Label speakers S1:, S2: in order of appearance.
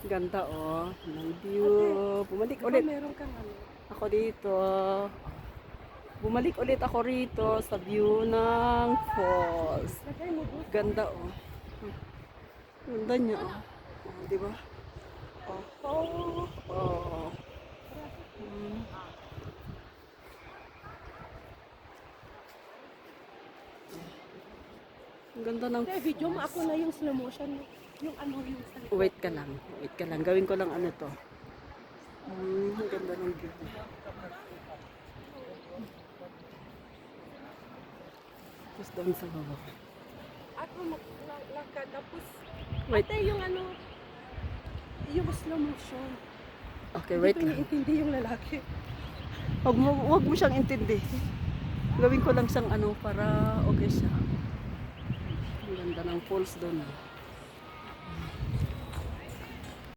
S1: Ganda oh, ng view. Bumalik
S2: Diba
S1: ulit
S2: meron kang ano?
S1: ako dito. Bumalik ulit ako rito sa view ng falls.
S2: Lagay mo doon.
S1: Ganda oh. Ganda niya oh. Oh, di ba? Oh, oh, oh. Hmm. Ang ganda ng
S2: Hindi, video mo ako na yung slow motion. Yung ano yung sa likod.
S1: Wait ka lang. Wait ka lang. Gawin ko lang ano to. Ang ganda ng view. Tapos doon sa baba.
S2: Ako maglakad. Tapos,
S1: Wait.
S2: ate yung ano, yung slow motion.
S1: Okay, wait
S2: Hindi ko
S1: lang.
S2: iniintindi yung lalaki.
S1: Huwag mo siyang intindi. Gawin ko lang siyang ano para okay siya. Ang ganda ng falls doon.